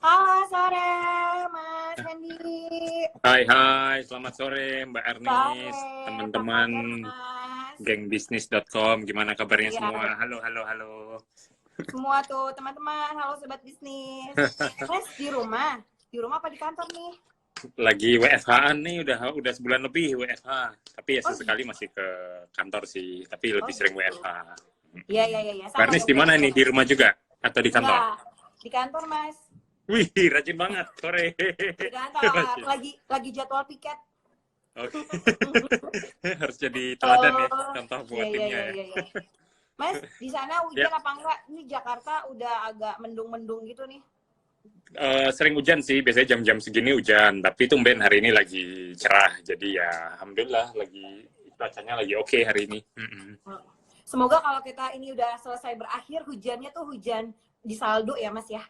Halo sore, Mas Hendy. Hai, selamat sore Mbak Sore, Ernis, apa teman-teman kabar Mas? gengbisnis.com, gimana kabarnya Iya, semua? Halo. semua tuh teman-teman, halo sobat bisnis. Mas di rumah? Di rumah apa di kantor nih? Lagi WFH-an nih, udah sebulan lebih WFH, tapi ya Oh sesekali gitu. masih ke kantor sih, tapi Oh lebih sering gitu. WFH. Iya, Mbak sama Ernis dong di berarti mana kayak nih? Di Mas. rumah juga atau di kantor? Enggak, di kantor Mas. Wih, rajin banget, sore. Di kantor, Rajin. lagi jadwal piket. Oke, harus jadi teladan ya, Oh, contoh iya buat iya timnya iya ya. iya. Iya. Mas, di sana Ya, hujan apa enggak? Ini Jakarta udah agak mendung-mendung gitu nih. Sering hujan sih, biasanya jam-jam segini hujan, tapi tumben hari ini lagi cerah, jadi ya alhamdulillah lagi cuacanya lagi oke hari ini. Semoga kalau kita ini udah selesai berakhir, hujannya tuh hujan di saldo ya Mas ya.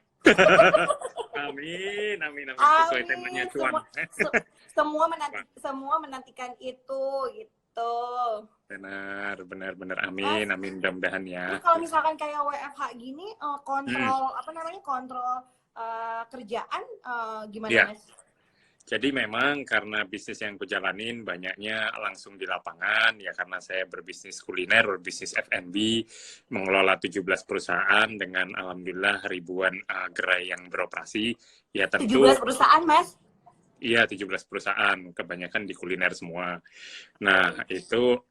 Amin, sesuai temanya Amin. cuan. Se- semua menantikan itu gitu. Benar, Mas, amin, mudah-mudahan ya. terus kalau misalkan kayak WFH gini, Hmm, kontrol apa namanya kontrol kerjaan gimana ya. Mas? Jadi memang karena bisnis yang kujalanin banyaknya langsung di lapangan, ya karena saya berbisnis kuliner, berbisnis F&B, mengelola 17 perusahaan dengan alhamdulillah ribuan gerai yang beroperasi, ya 17 tentu. perusahaan Mas? Iya, 17 perusahaan, kebanyakan di kuliner semua. Nah, itu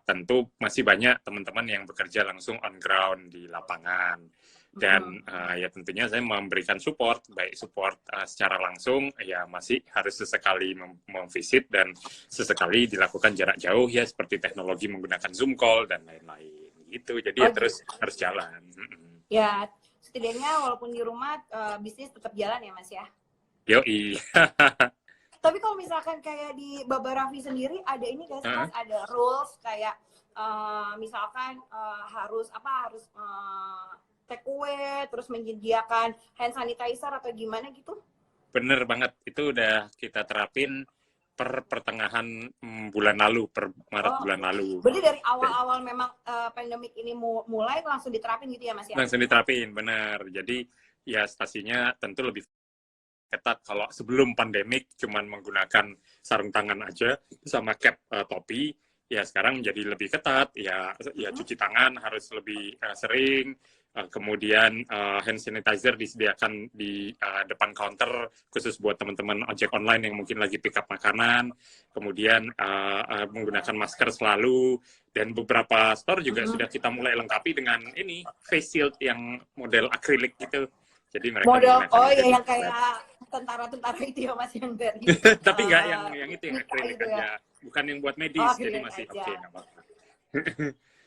tentu masih banyak teman-teman yang bekerja langsung on ground di lapangan. Dan ya tentunya saya memberikan support, baik support secara langsung, ya masih harus sesekali memvisit dan sesekali dilakukan jarak jauh ya, seperti teknologi menggunakan Zoom call dan lain-lain. Gitu, jadi Oh ya gitu. terus harus jalan. Ya, setidaknya walaupun di rumah bisnis tetap jalan ya Mas ya. Yoi. Tapi kalau misalkan kayak di Baba Raffi sendiri ada ini gak sih Mas? Ada rules kayak misalkan harus take away, terus menyediakan hand sanitizer atau gimana gitu? Bener banget, itu udah kita terapin per pertengahan bulan lalu, per Maret Oh, bulan lalu. berarti dari awal-awal memang pandemik ini mulai langsung diterapin gitu ya Mas ya? Langsung diterapin, bener. Jadi ya stasinya tentu lebih ketat. Kalau sebelum pandemik cuman menggunakan sarung tangan aja sama cap topi, ya sekarang menjadi lebih ketat. Ya cuci tangan harus lebih sering. Kemudian hand sanitizer disediakan di depan counter khusus buat teman-teman ojek online yang mungkin lagi pick up makanan. Kemudian menggunakan masker selalu, dan beberapa store juga sudah kita mulai lengkapi dengan ini face shield yang model akrilik gitu. Jadi mereka Model, menggunakan oh itu ya di yang kayak tentara-tentara itu ya Mas yang dari tapi nggak yang itu yang Nika akrilik itu ya. aja, bukan yang buat Oh, medis, jadi akrilik masih oke, aja. nggak apa-apa.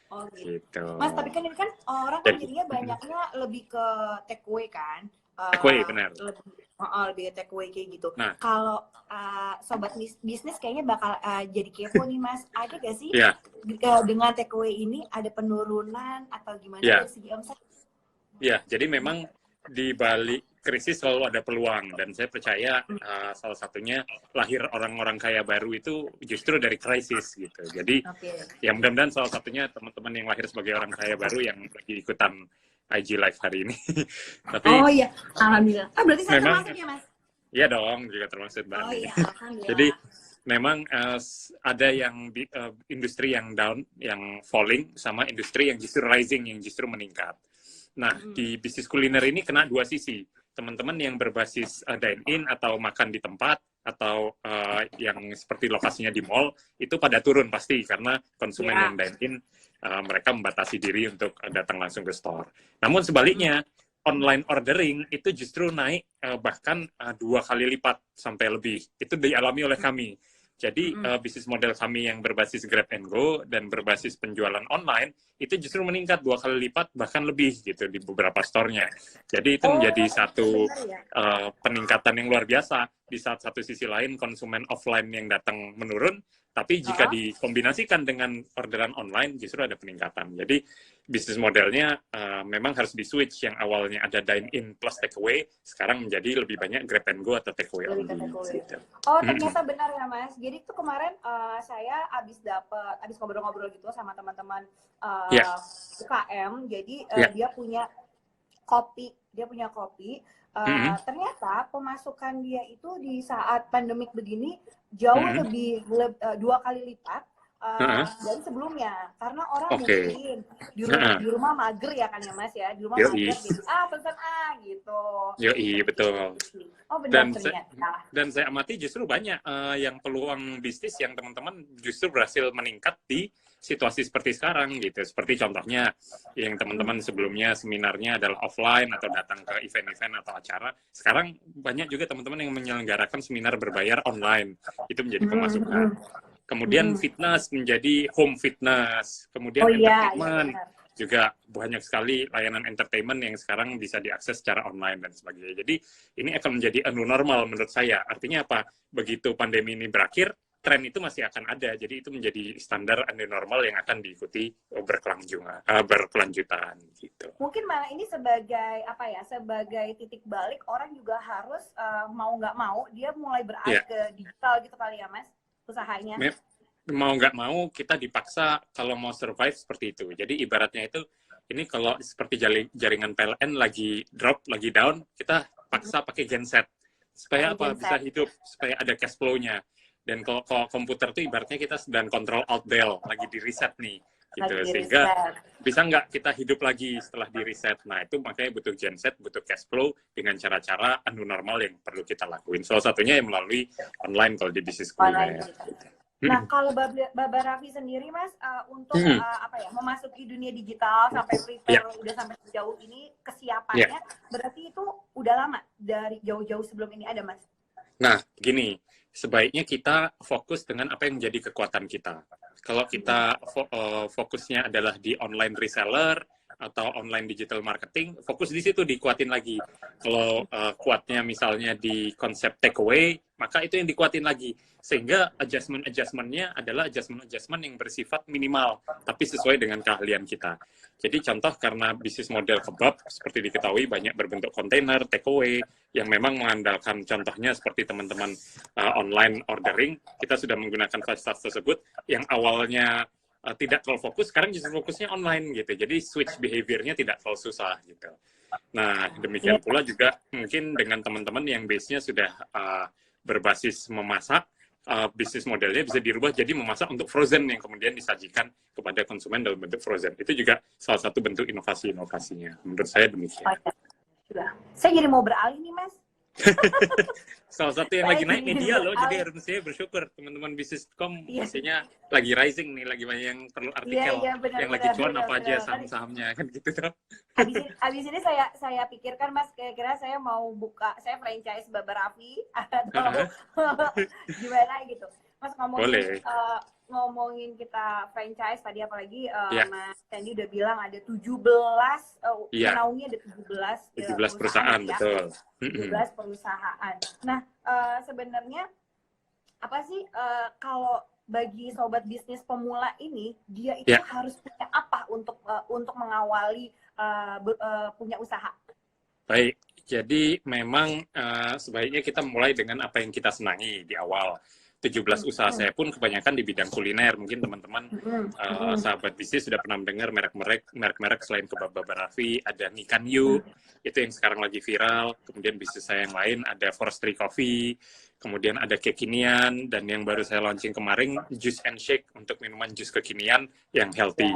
Oh gitu. Gitu. Mas, tapi kan ini kan orang kan Jadi, jadinya banyaknya lebih ke take away kan. takeaway benar. Lebih ke take away kayak gitu. Nah, Kalau sobat bisnis kayaknya bakal jadi kepo nih Mas. Ada gak sih ya, dengan take away ini ada penurunan atau gimana ya, dari segi omset? ya. Jadi memang di balik krisis selalu ada peluang, dan saya percaya salah satunya lahir orang-orang kaya baru itu justru dari krisis gitu. Jadi Oke. ya mudah-mudahan salah satunya teman-teman yang lahir sebagai orang kaya baru yang lagi ikutan IG Live hari ini. Tapi Oh iya, alhamdulillah. Ah berarti saya memang termasuk ya Mas? iya dong, juga termasuk Mbak Oh Ani. iya, Jadi alhamdulillah. memang ada yang industri yang down, yang falling, sama industri yang justru rising, yang justru meningkat. Nah, di bisnis kuliner ini kena dua sisi. Teman-teman yang berbasis dine-in atau makan di tempat, atau yang seperti lokasinya di mall, itu pada turun pasti, karena konsumen Ya. yang dine-in, mereka membatasi diri untuk datang langsung ke store. Namun sebaliknya, online ordering itu justru naik bahkan 2 kali lipat sampai lebih. Itu dialami oleh kami. Jadi bisnis model kami yang berbasis Grab and Go dan berbasis penjualan online itu justru meningkat 2 kali lipat bahkan lebih gitu di beberapa store-nya. Jadi itu Oh, menjadi satu benar ya. peningkatan yang luar biasa. Di saat satu sisi lain konsumen offline yang datang menurun, tapi jika dikombinasikan dengan orderan online justru ada peningkatan. Jadi bisnis modelnya memang harus di-switch, yang awalnya ada dine-in plus take-away, sekarang menjadi lebih banyak Grab and Go atau take-away Lebih ke only. take-away. Gitu. Oh, ternyata benar ya, Mas. Jadi tuh kemarin saya abis ngobrol-ngobrol gitu sama teman-teman Ya, UKM. Jadi ya, dia punya kopi Ternyata pemasukan dia itu di saat pandemik begini jauh lebih 2 kali lipat dari sebelumnya, karena orang Oke. mungkin di rumah mager ya kan ya Mas ya, di rumah Yoi. mager jadi pesan gitu. Yoi, betul. Oh benar Dan ternyata. saya amati justru banyak yang peluang bisnis yang teman-teman justru berhasil meningkat di situasi seperti sekarang gitu. Seperti contohnya yang teman-teman sebelumnya seminarnya adalah offline atau datang ke event-event atau acara. Sekarang banyak juga teman-teman yang menyelenggarakan seminar berbayar online. Itu menjadi pemasukan. Kemudian fitness menjadi home fitness. Kemudian entertainment. Benar. Juga banyak sekali layanan entertainment yang sekarang bisa diakses secara online dan sebagainya. Jadi ini akan menjadi new normal menurut saya. Artinya apa? Begitu pandemi ini berakhir, tren itu masih akan ada. Jadi itu menjadi standar new normal yang akan diikuti berkelanjutan gitu. Mungkin malah ini sebagai sebagai titik balik, orang juga harus mau nggak mau dia mulai beralih ke digital gitu kali ya Mas, usahanya. Mau nggak mau kita dipaksa kalau mau survive seperti itu. Jadi ibaratnya itu, ini kalau seperti jaringan PLN lagi drop, lagi down, kita paksa pakai genset. Supaya apa? Bisa hidup, supaya ada cash flow-nya. Dan kalau komputer itu ibaratnya kita sedang kontrol alt del, lagi di reset nih. Gitu. Sehingga bisa nggak kita hidup lagi setelah di reset. Nah itu makanya butuh genset, butuh cash flow dengan cara-cara new normal yang perlu kita lakuin. Salah satunya yang melalui online kalau di bisnis kuliner. Nah, kalau Baba Raffi sendiri, Mas, untuk memasuki dunia digital sampai prepare udah sampai sejauh ini, kesiapannya berarti itu udah lama dari jauh-jauh sebelum ini ada, Mas? Nah, gini, sebaiknya kita fokus dengan apa yang menjadi kekuatan kita. Kalau kita fokusnya adalah di online reseller atau online digital marketing, fokus di situ, dikuatin lagi. Kalau kuatnya misalnya di konsep takeaway, maka itu yang dikuatin lagi. Sehingga adjustment-nya adalah adjustment yang bersifat minimal, tapi sesuai dengan keahlian kita. Jadi contoh, karena bisnis model kebab, seperti diketahui banyak berbentuk kontainer, takeaway, yang memang mengandalkan contohnya seperti teman-teman online ordering, kita sudah menggunakan fasilitas tersebut, yang awalnya tidak terlalu fokus, sekarang justru fokusnya online gitu. Jadi switch behavior-nya tidak terlalu susah gitu. Nah, demikian pula juga mungkin dengan teman-teman yang base-nya sudah berbasis memasak, bisnis modelnya bisa dirubah jadi memasak untuk frozen yang kemudian disajikan kepada konsumen dalam bentuk frozen. Itu juga salah satu bentuk inovasi-inovasinya. Menurut saya demikian. Saya jadi mau beralih nih, Mas. Salah satu yang lagi naik media loh, jadi harus saya bersyukur teman-teman bisnis.com pastinya lagi rising nih, lagi banyak yang perlu artikel yang lagi cuan apa aja saham-sahamnya kan gitu tuh. Habis ini saya pikirkan Mas, kira-kira saya mau buka franchise Baba Raffi atau gimana gitu. Mas ngomongin kita franchise tadi, apalagi Mas Sandy udah bilang ada 17 naungnya ada 17 perusahaan ya. Betul. 17 perusahaan. Nah, sebenarnya apa sih kalau bagi sobat bisnis pemula ini, dia itu harus punya apa untuk mengawali punya usaha? Baik, jadi memang sebaiknya kita mulai dengan apa yang kita senangi di awal. 17 usaha saya pun kebanyakan di bidang kuliner. Mungkin teman-teman sahabat bisnis sudah pernah mendengar merek-merek selain kebab Baba Raffi, ada Nikan Yu, itu yang sekarang lagi viral. Kemudian bisnis saya yang lain ada Forestry Coffee, kemudian ada Kekinian, dan yang baru saya launching kemarin, Juice and Shake untuk minuman jus kekinian yang healthy.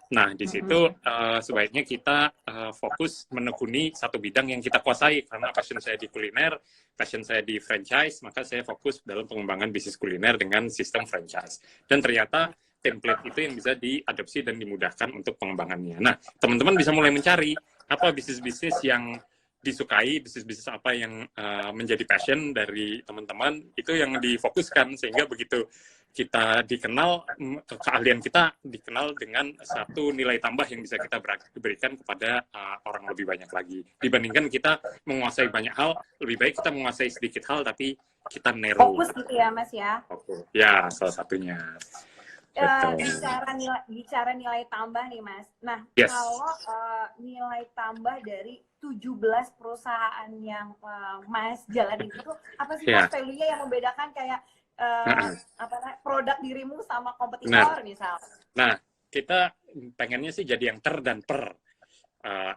Nah, di situ sebaiknya kita fokus menekuni satu bidang yang kita kuasai. Karena passion saya di kuliner, passion saya di franchise, maka saya fokus dalam pengembangan bisnis kuliner dengan sistem franchise. Dan ternyata template itu yang bisa diadopsi dan dimudahkan untuk pengembangannya. Nah, teman-teman bisa mulai mencari apa bisnis-bisnis yang disukai, bisnis-bisnis apa yang menjadi passion dari teman-teman, itu yang difokuskan. Sehingga begitu kita dikenal, keahlian kita dikenal dengan satu nilai tambah yang bisa kita berikan kepada orang lebih banyak lagi. Dibandingkan kita menguasai banyak hal, lebih baik kita menguasai sedikit hal tapi kita narrow. Fokus gitu ya Mas ya? Fokus. Ya, salah satunya. Bicara nilai tambah nih Mas. Nah, kalau nilai tambah dari 17 perusahaan yang Mas jalanin itu, apa sih Mas value-nya yang membedakan kayak produk dirimu sama kompetitor misal? Nah, kita pengennya sih jadi yang dan per.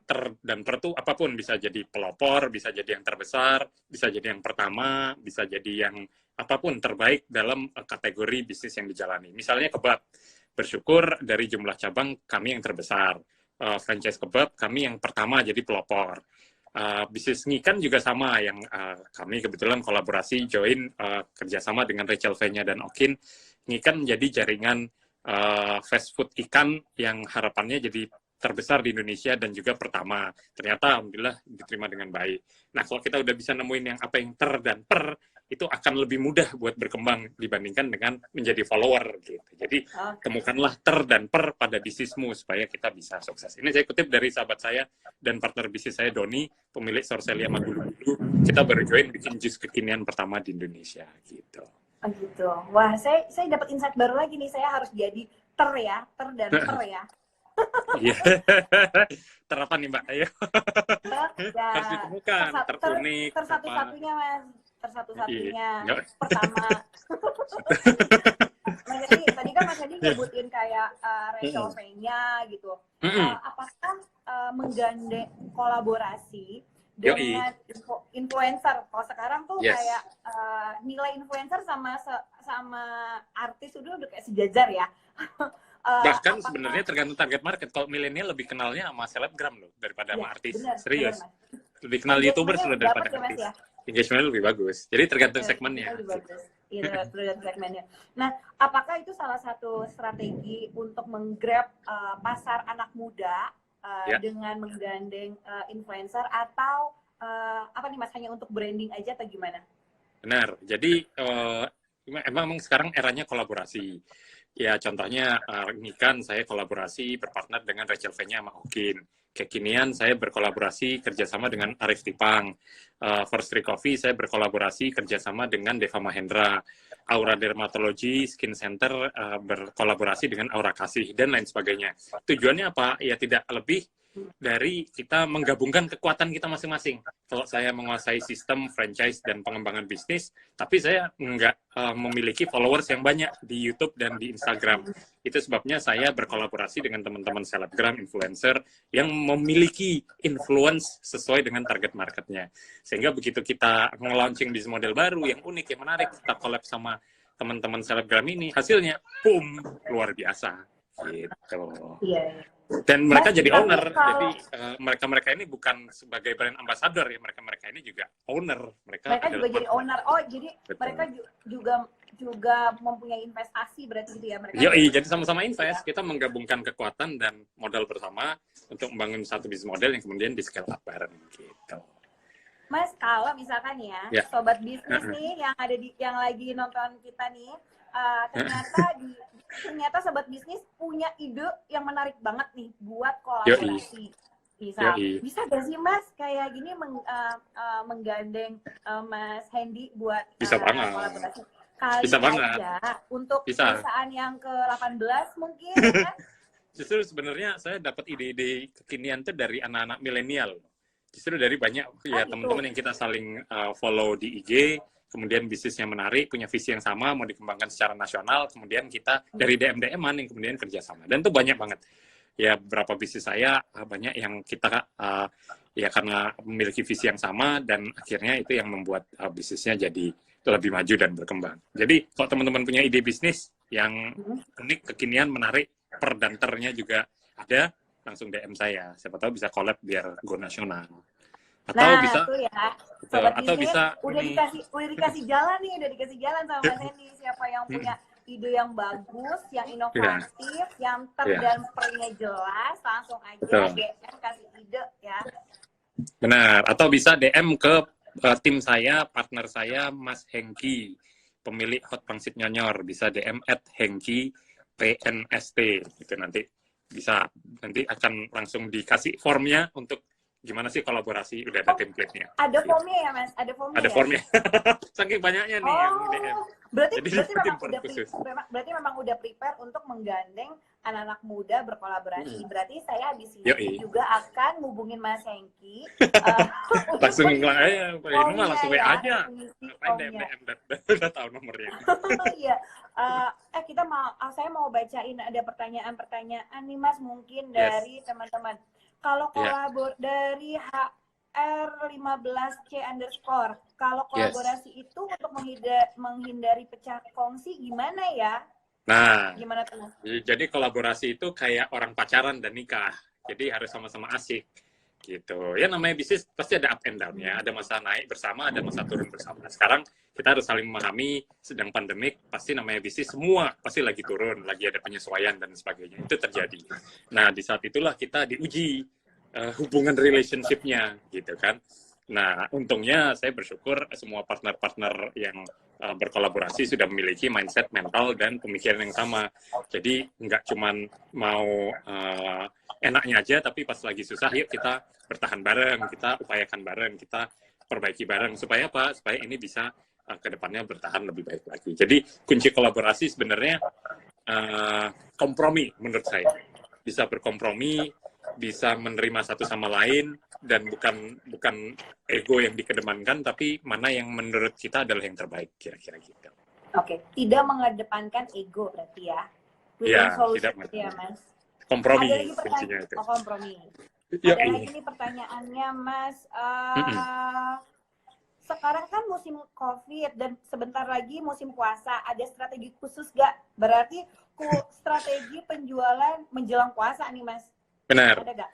ter dan per itu apapun, bisa jadi pelopor, bisa jadi yang terbesar, bisa jadi yang pertama, bisa jadi yang apapun terbaik dalam kategori bisnis yang dijalani. Misalnya kebab, bersyukur dari jumlah cabang kami yang terbesar. Franchise kebab kami yang pertama jadi pelopor. Bisnis ngikan juga sama, yang kami kebetulan kolaborasi join kerjasama dengan Rachel V-nya dan Okin. Ngikan jadi jaringan fast food ikan yang harapannya jadi terbesar di Indonesia dan juga pertama. Ternyata alhamdulillah diterima dengan baik. Nah, kalau kita udah bisa nemuin yang apa yang ter dan per, itu akan lebih mudah buat berkembang dibandingkan dengan menjadi follower gitu. Jadi temukanlah ter dan per pada bisnismu supaya kita bisa sukses. Ini saya kutip dari sahabat saya dan partner bisnis saya, Doni, pemilik Sorcelia Magulu-Gulu. Kita baru join bikin jus kekinian pertama di Indonesia gitu. Oh gitu. Wah, saya dapat insight baru lagi nih. Saya harus jadi ter dan per ya. Iya. Terapan nih Mbak, ayo. Ya, harus ditemukan, terunik. Tersatu-satunya Mas. Tersatu-satunya. Iya. Pertama. Tadi kan Mas Hedi nyebutin kayak Rachel V-nya gitu. Apakah menggandeng kolaborasi dengan influencer? Kalau sekarang tuh kayak nilai influencer sama artis udah kayak sejajar ya. Bahkan sebenarnya tergantung target market. Kalau milenial lebih kenalnya sama selebgram loh daripada sama artis. Serius. Lebih kenal YouTuber sudah daripada artis. Engagementnya lebih bagus. Jadi tergantung segmennya. Iya, tergantung segmennya. Nah, apakah itu salah satu strategi untuk menggrab pasar anak muda dengan menggandeng influencer, atau apa nih Mas, hanya untuk branding aja atau gimana? Benar. Jadi emang sekarang eranya kolaborasi. Ya contohnya Ngikan saya kolaborasi berpartner dengan Rachel V-nya sama Okin. Kekinian saya berkolaborasi kerjasama dengan Arif Tipang. First Tree Coffee saya berkolaborasi kerjasama dengan Deva Mahendra. Aura Dermatology Skin Center berkolaborasi dengan Aura Kasih dan lain sebagainya. Tujuannya apa? Ya tidak lebih dari kita menggabungkan kekuatan kita masing-masing. Kalau saya menguasai sistem franchise dan pengembangan bisnis, tapi saya nggak memiliki followers yang banyak di YouTube dan di Instagram. Itu sebabnya saya berkolaborasi dengan teman-teman selebgram, influencer yang memiliki influence sesuai dengan target marketnya. Sehingga begitu kita nge-launching bisnis model baru yang unik, yang menarik, kita collab sama teman-teman selebgram ini, hasilnya boom, luar biasa. Gitu. Iya. Dan mereka jadi owner, jadi mereka-mereka ini bukan sebagai brand ambassador ya, mereka-mereka ini juga owner. Mereka juga jadi owner. Oh, jadi betul. Mereka juga mempunyai investasi berarti gitu ya mereka. Jadi sama-sama invest. Kita menggabungkan kekuatan dan modal bersama untuk membangun satu bisnis model yang kemudian di scale up bareng gitu. Mas, kalau misalkan ya, sobat bisnis nih yang lagi nonton kita nih, ternyata sobat bisnis punya ide yang menarik banget nih buat kolaborasi. Bisa gak sih Mas kayak gini menggandeng Mas Hendy buat kolaborasi? Bisa banget. Untuk perusahaan yang ke-18 mungkin kan? Justru sebenarnya saya dapat ide-ide kekinian tuh dari anak-anak milenial. Justru dari banyak teman-teman yang kita saling follow di IG, kemudian bisnisnya menarik, punya visi yang sama, mau dikembangkan secara nasional, kemudian kita dari DM-DM-an yang kemudian kerjasama. Dan itu banyak banget. Ya, beberapa bisnis saya banyak yang kita karena memiliki visi yang sama, dan akhirnya itu yang membuat bisnisnya jadi lebih maju dan berkembang. Jadi, kalau teman-teman punya ide bisnis yang unik, kekinian, menarik, per dan ternya juga ada, langsung DM saya. Siapa tahu bisa collab biar go nasional. Atau bisa itu ya. Atau bisa udah dikasih jalan sama Mas Hendy. Siapa yang punya ide yang bagus, yang inovatif, yang ter dan pernya jelas, langsung aja DM kasih ide ya. Benar, atau bisa DM ke tim saya, partner saya, Mas Hengki, pemilik Hot Pangsit Nyonyor. Bisa DM @hengki PNST gitu, nanti bisa, nanti akan langsung dikasih formnya untuk gimana sih kolaborasi, udah ada template-nya. Ada formnya ya Mas? Ada formnya. Saking banyaknya nih yang DM. Berarti memang udah prepare untuk menggandeng anak-anak muda berkolaborasi. Berarti saya habis ini juga akan hubungin Mas Hengki. Langsung langsung WA aja. Udah tahu nomornya. Iya. Saya mau bacain ada pertanyaan-pertanyaan nih Mas, mungkin dari teman-teman. kalau dari HR15C_, kalau kolaborasi itu untuk menghindari pecah kongsi gimana ya? Nah, gimana tuh? Jadi kolaborasi itu kayak orang pacaran dan nikah. Jadi harus sama-sama asik gitu. Ya namanya bisnis pasti ada up and down ya. Ada masa naik bersama, ada masa turun bersama. Sekarang kita harus saling memahami, sedang pandemik pasti namanya bisnis semua pasti lagi turun, lagi ada penyesuaian dan sebagainya. Itu terjadi. Nah, di saat itulah kita diuji hubungan relationship-nya gitu kan. Nah, untungnya saya bersyukur semua partner-partner yang berkolaborasi sudah memiliki mindset, mental, dan pemikiran yang sama. Jadi nggak cuman mau enaknya aja, tapi pas lagi susah, yuk kita bertahan bareng, kita upayakan bareng, kita perbaiki bareng. Supaya apa? Supaya ini bisa ke depannya bertahan lebih baik lagi. Jadi kunci kolaborasi sebenarnya kompromi menurut saya. Bisa berkompromi, bisa menerima satu sama lain, dan bukan ego yang dikedepankan, tapi mana yang menurut kita adalah yang terbaik, kira-kira gitu. Oke, tidak mengedepankan ego berarti ya? Iya, tidak ya, Mas. Kompromi, ada lagi kuncinya itu. kompromi. Ada lagi nih pertanyaannya, Mas. Sekarang kan musim COVID dan sebentar lagi musim puasa. Ada strategi khusus nggak? Berarti strategi penjualan menjelang puasa nih, Mas. Benar. Ada nggak?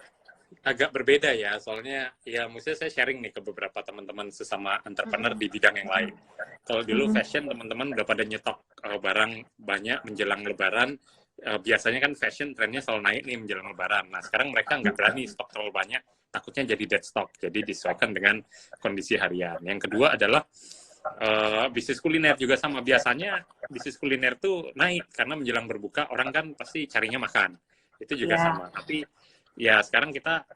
Agak berbeda ya, soalnya ya maksudnya saya sharing nih ke beberapa teman-teman sesama entrepreneur di bidang yang lain. Kalau dulu fashion teman-teman udah pada nyetok barang banyak menjelang lebaran, biasanya kan fashion trennya selalu naik nih menjelang lebaran. Nah sekarang mereka nggak berani stok terlalu banyak, takutnya jadi dead stock, jadi disesuaikan dengan kondisi harian. Yang kedua adalah bisnis kuliner juga sama. Biasanya bisnis kuliner tuh naik karena menjelang berbuka orang kan pasti carinya makan, itu juga sama. Tapi ya sekarang kita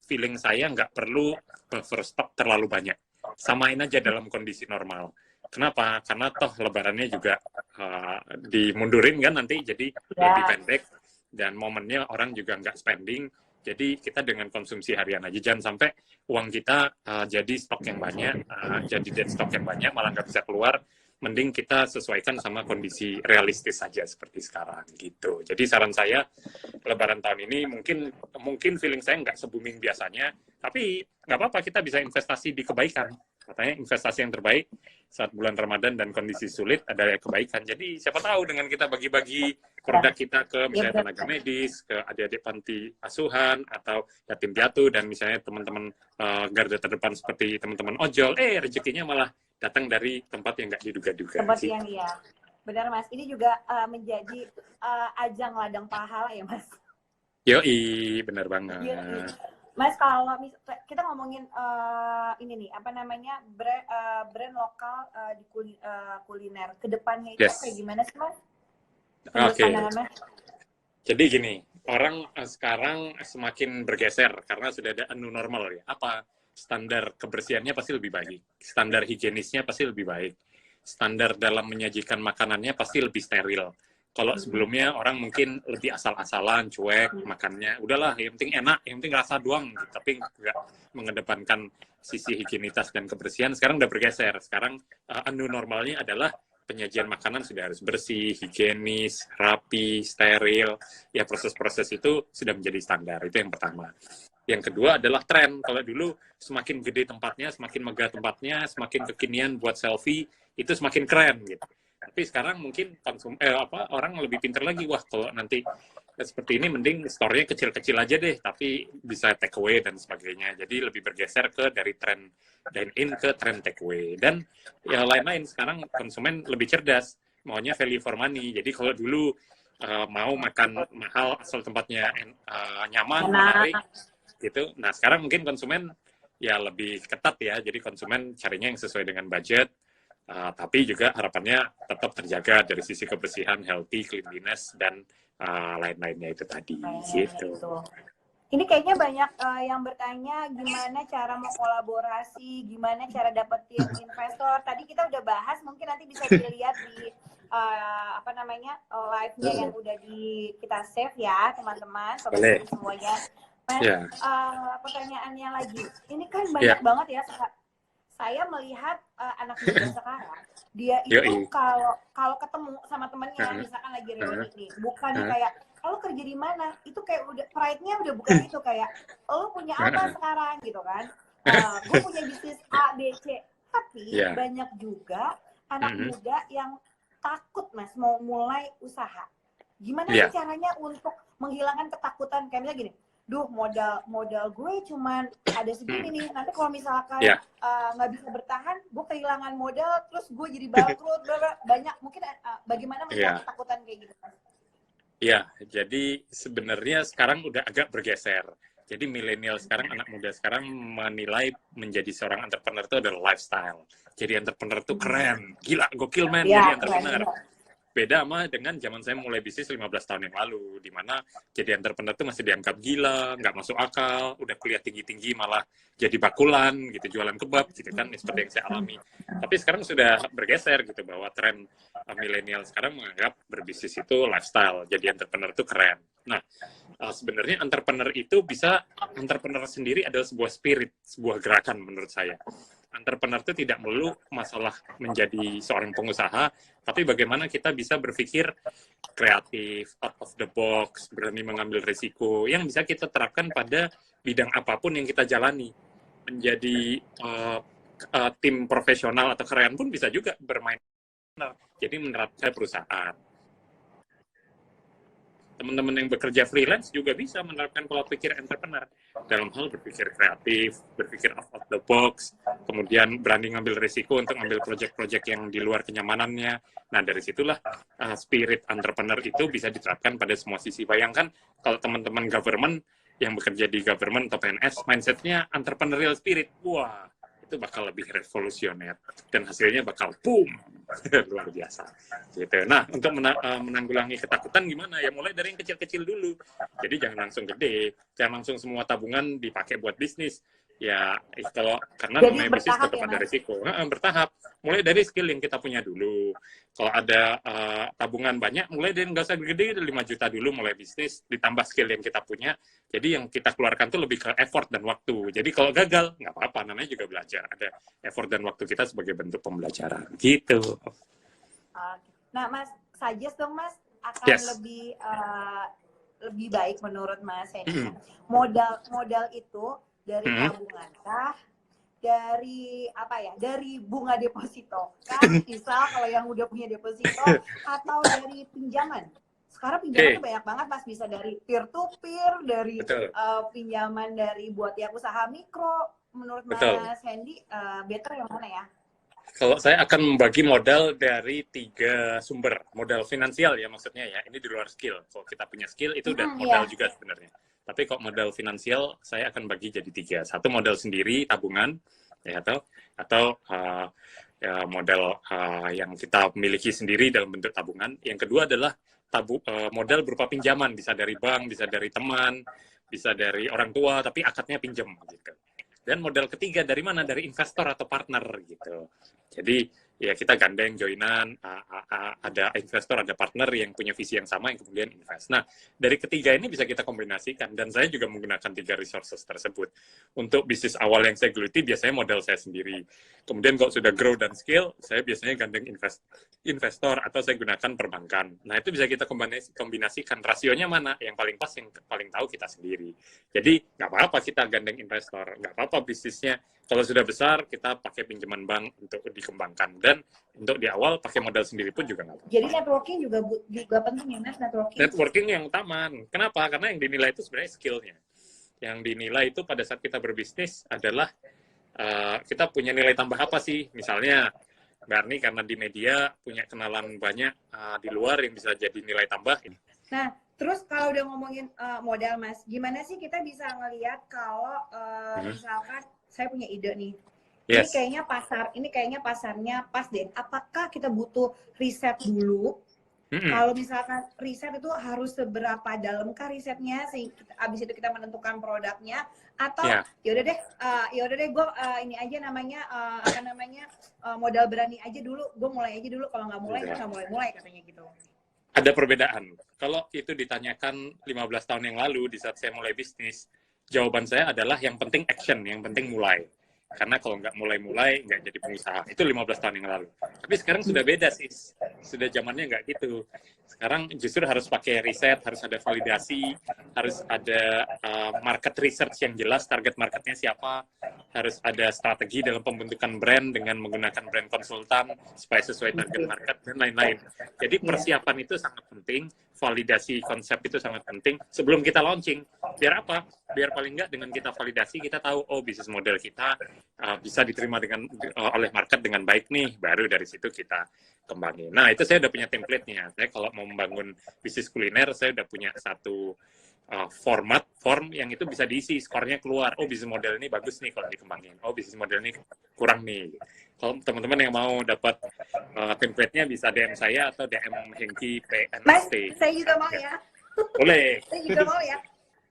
feeling saya nggak perlu overstock terlalu banyak, samain aja dalam kondisi normal. Kenapa? Karena toh lebarannya juga dimundurin kan nanti, jadi lebih pendek dan momennya orang juga nggak spending. Jadi kita dengan konsumsi harian aja, jangan sampai uang kita jadi stok yang banyak, jadi dead stock yang banyak, malah nggak bisa keluar. Mending kita sesuaikan sama kondisi realistis saja seperti sekarang gitu. Jadi saran saya, Lebaran tahun ini mungkin feeling saya nggak se-booming biasanya, tapi nggak apa-apa, kita bisa investasi di kebaikan. Katanya investasi yang terbaik saat bulan Ramadan dan kondisi sulit adalah kebaikan. Jadi siapa tahu dengan kita bagi-bagi produk kita ke misalnya tenaga medis, ke adik-adik panti asuhan, atau yatim piatu, dan misalnya teman-teman garda terdepan seperti teman-teman ojol, rezekinya malah datang dari tempat yang nggak diduga-duga. Tempat yang benar, Mas. Ini juga menjadi ajang ladang pahala ya, Mas. Yoi, benar banget. Yoi. Mas, kalau kita ngomongin ini nih, apa namanya, brand lokal di kuliner, kedepannya itu kayak gimana sih, Mas? Oke. Jadi gini, orang sekarang semakin bergeser karena sudah ada new normal ya. Apa? Standar kebersihannya pasti lebih baik, standar higienisnya pasti lebih baik, standar dalam menyajikan makanannya pasti lebih steril. Kalau sebelumnya orang mungkin lebih asal-asalan, cuek makannya, udahlah yang penting enak, yang penting rasa doang, tapi nggak mengedepankan sisi higienitas dan kebersihan. Sekarang udah bergeser. Sekarang new normalnya adalah penyajian makanan sudah harus bersih, higienis, rapi, steril. Ya proses-proses itu sudah menjadi standar. Itu yang pertama. Yang kedua adalah tren. Kalau dulu semakin gede tempatnya, semakin megah tempatnya, semakin kekinian buat selfie, itu semakin keren gitu. Tapi sekarang mungkin orang lebih pintar lagi. Wah, kalau nanti seperti ini mending store-nya kecil-kecil aja deh, tapi bisa take away dan sebagainya. Jadi lebih bergeser dari tren dine in ke tren take away. Dan ya lain-lain, sekarang konsumen lebih cerdas, maunya value for money. Jadi kalau dulu mau makan mahal asal tempatnya nyaman, menarik gitu. Nah, sekarang mungkin konsumen ya lebih ketat ya. Jadi konsumen carinya yang sesuai dengan budget, tapi juga harapannya tetap terjaga dari sisi kebersihan, healthy, cleanliness, dan lain-lainnya itu tadi. Gitu. Ini kayaknya banyak yang bertanya gimana cara mau kolaborasi, gimana cara dapetin investor. Tadi kita udah bahas, mungkin nanti bisa dilihat di live-nya yang udah kita save ya, teman-teman, sobat semuanya. Mas, pertanyaannya lagi, ini kan banyak banget ya. Saya melihat anak muda sekarang, dia itu kalau ketemu sama temennya, misalkan lagi reuni nih, bukannya kayak lo kerja di mana, itu kayak udah pride-nya udah bukan itu, kayak lo punya apa sekarang gitu kan. Gue punya bisnis A, B, C. Tapi banyak juga anak muda yang takut Mas mau mulai usaha. Gimana sih caranya untuk menghilangkan ketakutan? Kayak misalnya gini, duh modal gue cuman ada segini nih, nanti kalau misalkan nggak bisa bertahan, gue kehilangan modal, terus gue jadi bangkrut, banyak. Mungkin bagaimana menghilangkan ketakutan kayak gitu Mas? Iya, jadi sebenarnya sekarang udah agak bergeser. Jadi milenial sekarang, anak muda sekarang menilai menjadi seorang entrepreneur itu adalah lifestyle. Jadi entrepreneur itu keren, gila, gokil men, jadi entrepreneur. Beda sama dengan zaman saya mulai bisnis 15 tahun yang lalu, di mana jadi entrepreneur itu masih dianggap gila, nggak masuk akal, udah kuliah tinggi-tinggi malah jadi bakulan, gitu, jualan kebab, gitu kan, seperti yang saya alami. Tapi sekarang sudah bergeser gitu, bahwa tren milenial sekarang menganggap berbisnis itu lifestyle, jadi entrepreneur itu keren. Nah, sebenarnya entrepreneur itu bisa, entrepreneur sendiri adalah sebuah spirit, sebuah gerakan menurut saya. Entrepreneur itu tidak melulu masalah menjadi seorang pengusaha, tapi bagaimana kita bisa berpikir kreatif, out of the box, berani mengambil risiko, yang bisa kita terapkan pada bidang apapun yang kita jalani. Menjadi tim profesional atau karyawan pun bisa juga bermain. Jadi menerapkan perusahaan. Teman-teman yang bekerja freelance juga bisa menerapkan pola pikir entrepreneur dalam hal berpikir kreatif, berpikir out of the box, kemudian berani ngambil risiko untuk ngambil proyek-proyek yang di luar kenyamanannya. Nah, dari situlah spirit entrepreneur itu bisa diterapkan pada semua sisi. Bayangkan kalau teman-teman government yang bekerja di government atau PNS, mindsetnya entrepreneurial spirit, wah, itu bakal lebih revolusioner dan hasilnya bakal boom, luar biasa gitu. Nah, untuk menanggulangi ketakutan gimana ya, mulai dari yang kecil-kecil dulu. Jadi jangan langsung gede, jangan langsung semua tabungan dipakai buat bisnis ya. Kalau karena jadi namanya bisnis tetap ada risiko, bertahap. Mulai dari skill yang kita punya dulu. Kalau ada tabungan banyak, mulai dari nggak usah gede, 5 juta dulu mulai bisnis, ditambah skill yang kita punya. Jadi yang kita keluarkan tuh lebih ke effort dan waktu. Jadi kalau gagal, nggak apa-apa, namanya juga belajar. Ada effort dan waktu kita sebagai bentuk pembelajaran. Gitu. Nah, Mas, suggest dong, Mas, akan lebih baik menurut Mas Hendy. Modal itu dari tabungan kah? Dari apa ya? Dari bunga deposito kah? Misal kalau yang udah punya deposito, atau dari pinjaman? Sekarang pinjaman tuh banyak banget Mas, bisa dari peer to peer, dari pinjaman dari buat yang usaha mikro. Menurut Mas Hendy, better yang mana ya? Kalau saya akan membagi modal dari 3 sumber. Modal finansial ya maksudnya ya, ini di luar skill. Kalau kita punya skill itu udah modal juga sebenarnya. Tapi kok modal finansial saya akan bagi jadi 3. Satu modal sendiri, tabungan, ya, atau ya, modal yang kita miliki sendiri dalam bentuk tabungan. Yang kedua adalah modal berupa pinjaman, bisa dari bank, bisa dari teman, bisa dari orang tua, tapi akadnya pinjam gitu. Dan modal ketiga dari mana? Dari investor atau partner gitu. Jadi ya kita gandeng, joinan, ada investor, ada partner yang punya visi yang sama yang kemudian invest. Nah, dari ketiga ini bisa kita kombinasikan, dan saya juga menggunakan 3 resources tersebut. Untuk bisnis awal yang saya geluti, biasanya modal saya sendiri. Kemudian kalau sudah grow dan scale, saya biasanya gandeng investor atau saya gunakan perbankan. Nah, itu bisa kita kombinasikan. Rasionya mana? Yang paling pas, yang paling tahu kita sendiri. Jadi, nggak apa-apa kita gandeng investor. Nggak apa-apa bisnisnya. Kalau sudah besar, kita pakai pinjaman bank untuk dikembangkan. Dan untuk di awal, pakai modal sendiri pun juga nggak apa-apa. Jadi networking juga penting ya, Mas, networking? Networking yang utama. Kenapa? Karena yang dinilai itu sebenarnya skill-nya. Yang dinilai itu pada saat kita berbisnis adalah kita punya nilai tambah apa sih? Misalnya, Barney karena di media punya kenalan banyak di luar yang bisa jadi nilai tambah. Nah, terus kalau udah ngomongin modal, Mas, gimana sih kita bisa ngelihat kalau misalkan saya punya ide nih, ini kayaknya pasarnya pas deh. Apakah kita butuh riset dulu? Kalau misalkan riset itu harus seberapa dalamkah risetnya, sehingga abis itu kita menentukan produknya, atau ya udah deh gue ini aja namanya modal berani aja dulu, gue mulai aja dulu, kalau nggak mulai gue nggak mulai katanya gitu. Ada perbedaan. Kalau itu ditanyakan 15 tahun yang lalu di saat saya mulai bisnis, jawaban saya adalah yang penting action, yang penting mulai. Karena kalau nggak mulai-mulai, nggak jadi pengusaha. Itu 15 tahun yang lalu. Tapi sekarang sudah beda sih. Sudah zamannya nggak gitu. Sekarang justru harus pakai riset, harus ada validasi, harus ada market research yang jelas, target marketnya siapa, harus ada strategi dalam pembentukan brand dengan menggunakan brand konsultan supaya sesuai target market, dan lain-lain. Jadi persiapan itu sangat penting, validasi konsep itu sangat penting sebelum kita launching. Biar apa? Biar paling nggak dengan kita validasi, kita tahu, oh bisnis model kita bisa diterima oleh market dengan baik nih, baru dari situ kita kembangin. Nah, itu saya udah punya template-nya. Saya kalau mau membangun bisnis kuliner, saya udah punya satu form yang itu bisa diisi, skornya keluar. Oh, bisnis model ini bagus nih kalau dikembangin. Oh, bisnis model ini kurang nih. Kalau teman-teman yang mau dapat template-nya bisa DM saya atau DM Hengki PNST. Mas, saya juga mau ya. Boleh. Saya juga mau ya.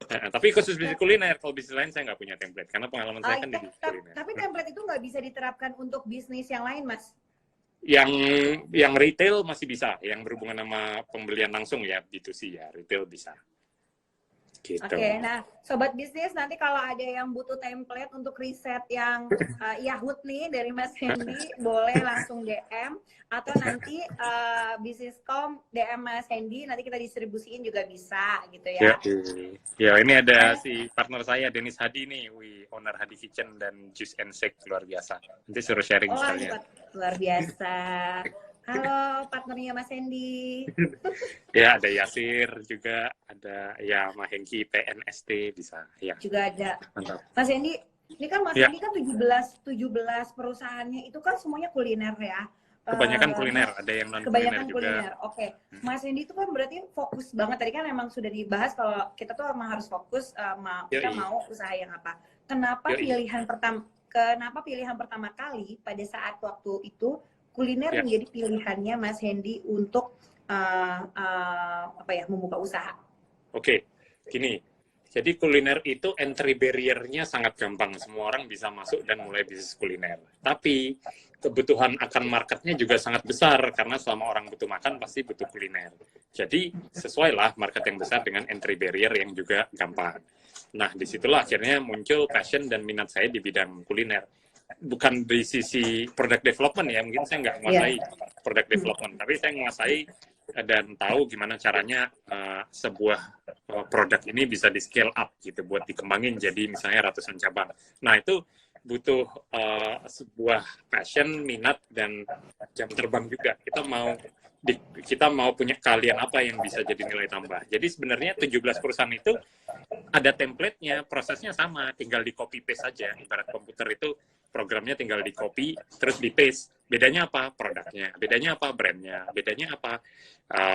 Tapi khusus bisnis kuliner, kalau bisnis lain saya nggak punya template. Karena pengalaman saya kan di bisnis kuliner. Tapi template itu nggak bisa diterapkan untuk bisnis yang lain, Mas? Yang retail masih bisa, yang berhubungan sama pembelian langsung ya, B2C ya, retail bisa. Gitu. Oke, nah sobat bisnis, nanti kalau ada yang butuh template untuk riset yang Yahut nih dari Mas Hendy, boleh langsung DM, atau nanti Bisniscom DM Mas Hendy, nanti kita distribusiin juga bisa gitu ya. Ya, ini ada si partner saya Dennis Hadi nih, owner Hadi Kitchen dan Juice and Shake, luar biasa. Nanti suruh sharing sekalian. Luar biasa. Halo, partnernya Mas Hendy. Ya, ada Yasir juga, ada ya Mas Hengki PNST bisa. Ya. Juga ada. Mantap. Mas Hendy, ini kan Mas Hendy kan 17 perusahaannya itu kan semuanya kuliner ya. Kebanyakan kuliner, ada yang non kuliner juga. Kuliner. Oke. Mas Hendy itu kan berarti fokus banget. Tadi kan memang sudah dibahas kalau kita tuh emang harus fokus kita mau usaha yang apa. Kenapa pilihan pertama kali pada saat waktu itu kuliner menjadi pilihannya Mas Hendy untuk membuka usaha? Oke, gini. Jadi kuliner itu entry barrier-nya sangat gampang. Semua orang bisa masuk dan mulai bisnis kuliner. Tapi kebutuhan akan marketnya juga sangat besar karena selama orang butuh makan pasti butuh kuliner. Jadi sesuailah market yang besar dengan entry barrier yang juga gampang. Nah, disitulah akhirnya muncul passion dan minat saya di bidang kuliner. Bukan di sisi product development ya, mungkin saya nggak menguasai product development, tapi saya menguasai dan tahu gimana caranya sebuah produk ini bisa di scale up gitu, buat dikembangin jadi misalnya ratusan cabang. Nah, itu butuh sebuah passion, minat, dan jam terbang juga. Kita mau punya keahlian apa yang bisa jadi nilai tambah. Jadi sebenarnya 17 perusahaan itu ada template-nya, prosesnya sama, tinggal di copy paste saja. Ibarat komputer itu programnya tinggal di copy terus di paste. Bedanya apa? Produknya. Bedanya apa? Brandnya. Bedanya apa?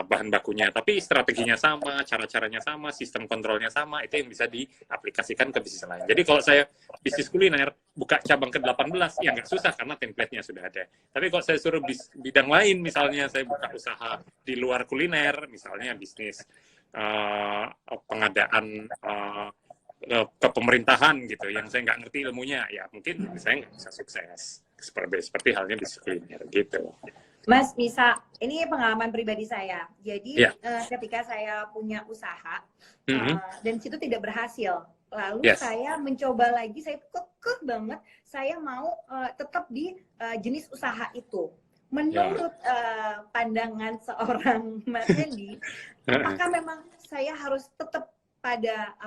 Bahan bakunya. Tapi strateginya sama, cara-caranya sama, sistem kontrolnya sama. Itu yang bisa diaplikasikan ke bisnis lain. Jadi kalau saya bisnis kuliner buka cabang ke-18 ya nggak susah karena template-nya sudah ada. Tapi kalau saya suruh bidang lain, misalnya saya buka usaha di luar kuliner, misalnya bisnis pengadaan kepemerintahan gitu, yang saya nggak ngerti ilmunya, ya mungkin saya nggak bisa sukses. Seperti halnya bisnis kuliner gitu. Mas, bisa, ini pengalaman pribadi saya. Jadi ketika saya punya usaha dan situ tidak berhasil, lalu saya mencoba lagi, saya kekeh banget, saya mau tetap di jenis usaha itu. Menurut pandangan seorang Mas Hendy, apakah memang saya harus tetap pada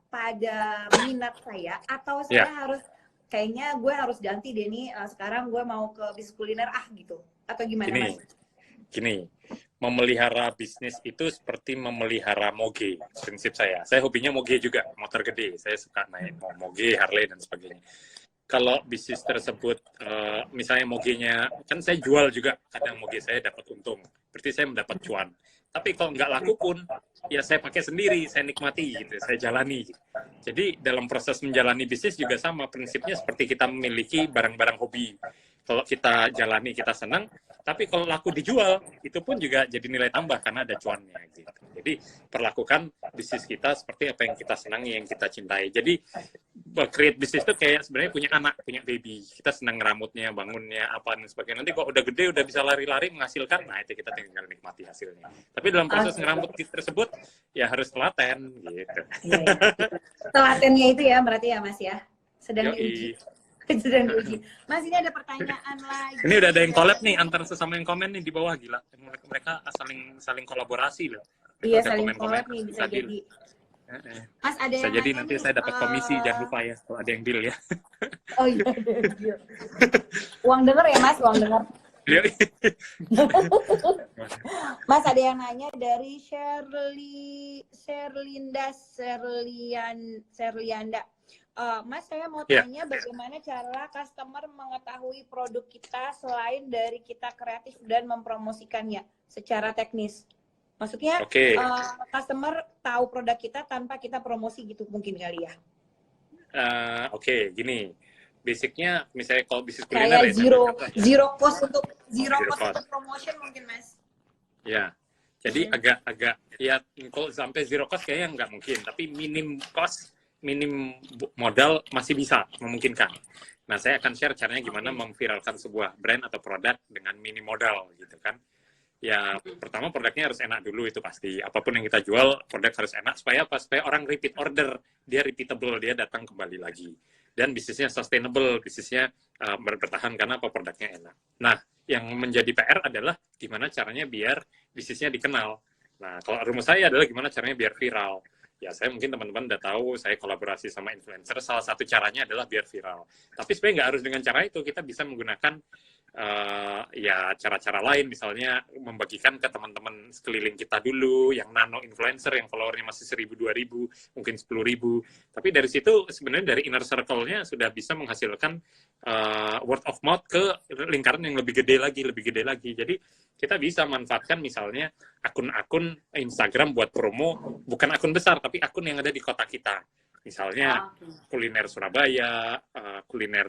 pada minat saya, atau saya harus kayaknya gue harus ganti deh nih, sekarang gue mau ke bisnis kuliner gitu, atau gimana? Gini, memelihara bisnis itu seperti memelihara moge, prinsip saya hobinya moge juga, motor gede, saya suka naik moge, Harley dan sebagainya. Kalau bisnis tersebut misalnya mogenya, kan saya jual juga, kadang moge saya dapat untung, berarti saya mendapat cuan. Tapi kalau nggak laku pun, ya saya pakai sendiri, saya nikmati gitu, saya jalani. Jadi dalam proses menjalani bisnis juga sama, prinsipnya seperti kita memiliki barang-barang hobi. Kalau kita jalani, kita senang, tapi kalau laku dijual, itu pun juga jadi nilai tambah karena ada cuannya gitu. Jadi perlakukan bisnis kita seperti apa yang kita senangi, yang kita cintai. Jadi create bisnis itu kayak sebenarnya punya anak, punya baby. Kita senang ngeramutnya, bangunnya, apa dan sebagainya. Nanti kok udah gede, udah bisa lari-lari, menghasilkan, nah itu kita tinggal nikmati hasilnya. Tapi dalam proses ngeramut tersebut, ya harus telaten gitu. Telatennya itu ya berarti ya Mas ya, sedang diuji. sedang diuji. Mas, ini ada pertanyaan lagi. Ini udah ada yang collab nih antar sesama yang komen nih di bawah, gila. Mereka saling kolaborasi loh. Iya, saling collab nih, bisa jadi. Mas, ada bisa yang jadi nanya nanti nih, saya dapat komisi, jangan lupa ya kalau ada yang deal ya. Oh iya, ada. Uang denger ya Mas, uang denger. Mas, ada yang nanya dari Sherlianda. Mas, saya mau tanya bagaimana cara customer mengetahui produk kita selain dari kita kreatif dan mempromosikannya secara teknis. Maksudnya customer tahu produk kita tanpa kita promosi gitu mungkin kali ya. Gini. Basicnya misalnya kalau bisnis kuliner kayak zero cost untuk promotion mungkin Mas. Ya. Jadi agak ya kalau sampai zero cost kayaknya nggak mungkin, tapi minim cost, minim modal masih bisa memungkinkan. Nah, saya akan share caranya gimana memviralkan sebuah brand atau produk dengan minim modal gitu kan. Ya, pertama produknya harus enak dulu, itu pasti. Apapun yang kita jual, produk harus enak supaya orang repeat order, dia repeatable, dia datang kembali lagi. Dan bisnisnya sustainable, bisnisnya bertahan karena produknya enak. Nah, yang menjadi PR adalah gimana caranya biar bisnisnya dikenal. Nah, kalau rumus saya adalah gimana caranya biar viral. Ya, saya mungkin teman-teman udah tahu, saya kolaborasi sama influencer, salah satu caranya adalah biar viral. Tapi sebenarnya nggak harus dengan cara itu, kita bisa menggunakan ya cara-cara lain, misalnya membagikan ke teman-teman sekeliling kita dulu, yang nano influencer, yang followernya masih 1.000, 2.000, mungkin 10.000. Tapi dari situ sebenarnya dari inner circle-nya sudah bisa menghasilkan word of mouth ke lingkaran yang lebih gede lagi. Jadi kita bisa manfaatkan misalnya akun-akun Instagram buat promo, bukan akun besar, tapi akun yang ada di kota kita. Misalnya kuliner Surabaya, kuliner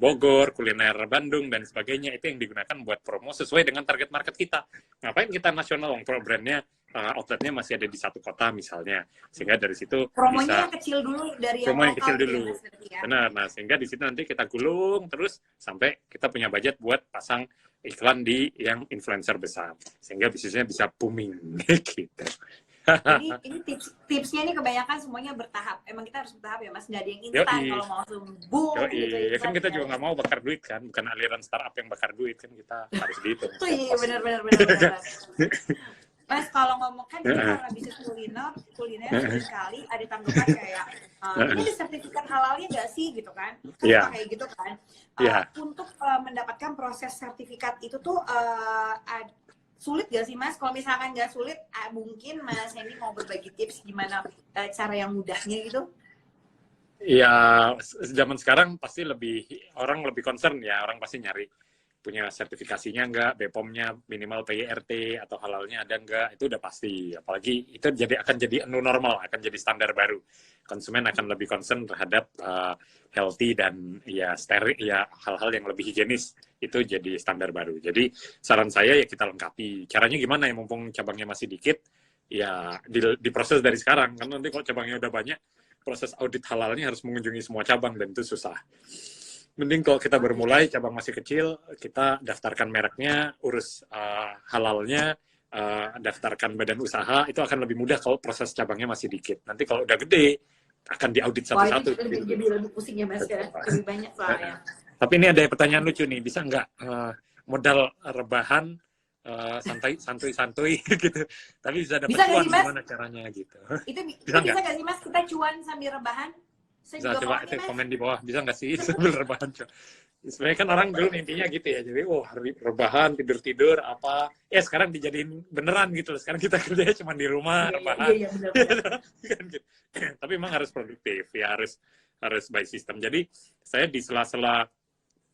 Bogor, kuliner Bandung, dan sebagainya. Itu yang digunakan buat promo sesuai dengan target market kita. Ngapain kita nasional, brandnya outletnya masih ada di satu kota misalnya. Sehingga dari situ promonya bisa kecil dulu dari promo yang kecil dulu. Ya. Benar. Nah, sehingga di situ nanti kita gulung terus sampai kita punya budget buat pasang iklan di yang influencer besar. Sehingga bisnisnya bisa booming gitu. Jadi ini tipsnya ini kebanyakan semuanya bertahap. Emang kita harus bertahap ya Mas, nggak ada yang instan kalau mau langsung boom gitu. Ya kan kita juga nggak mau bakar duit kan, bukan aliran startup yang bakar duit kan, kita harus dihitung. Iya benar. Mas, kalau ngomong kan kita karena bisnis kuliner sekali ada tanggapan kayak ini ada sertifikat halalnya nggak sih gitu kan? Kayak gitu kan. Untuk mendapatkan proses sertifikat itu tuh sulit gak sih Mas? Kalau misalkan nggak sulit, mungkin Mas Hendy mau berbagi tips gimana cara yang mudahnya gitu? Ya, zaman sekarang pasti orang lebih concern ya, orang pasti nyari punya sertifikasinya nggak, BPOM-nya minimal PYRT atau halalnya ada nggak, itu udah pasti. Apalagi itu akan jadi new normal, akan jadi standar baru. Konsumen akan lebih concern terhadap healthy dan ya steril, ya hal-hal yang lebih higienis, itu jadi standar baru. Jadi saran saya ya kita lengkapi. Caranya gimana ya, mumpung cabangnya masih dikit, ya diproses dari sekarang. Karena nanti kalau cabangnya udah banyak, proses audit halalnya harus mengunjungi semua cabang dan itu susah. Mending kalau kita bermulai, cabang masih kecil, kita daftarkan mereknya, urus halalnya, daftarkan badan usaha, itu akan lebih mudah kalau proses cabangnya masih dikit. Nanti kalau udah gede, akan diaudit satu-satu. Wah, itu jadi lebih pusing ya Mas, ya. Lebih banyak soalnya. Tapi ini ada pertanyaan lucu nih, bisa nggak modal rebahan, santuy gitu, tapi bisa dapat cuan, gimana caranya gitu? Itu bisa nggak sih Mas, kita cuan sambil rebahan? Bisa coba itu komen di bawah, bisa nggak sih sambil rebahan? Sebenarnya kan orang dulu mimpinya gitu ya, jadi rebahan, tidur apa, ya sekarang dijadiin beneran gitu. Sekarang kita kerjanya cuma di rumah, rebahan. Iya, benar. Tapi memang harus produktif ya, harus by system. Jadi saya di sela-sela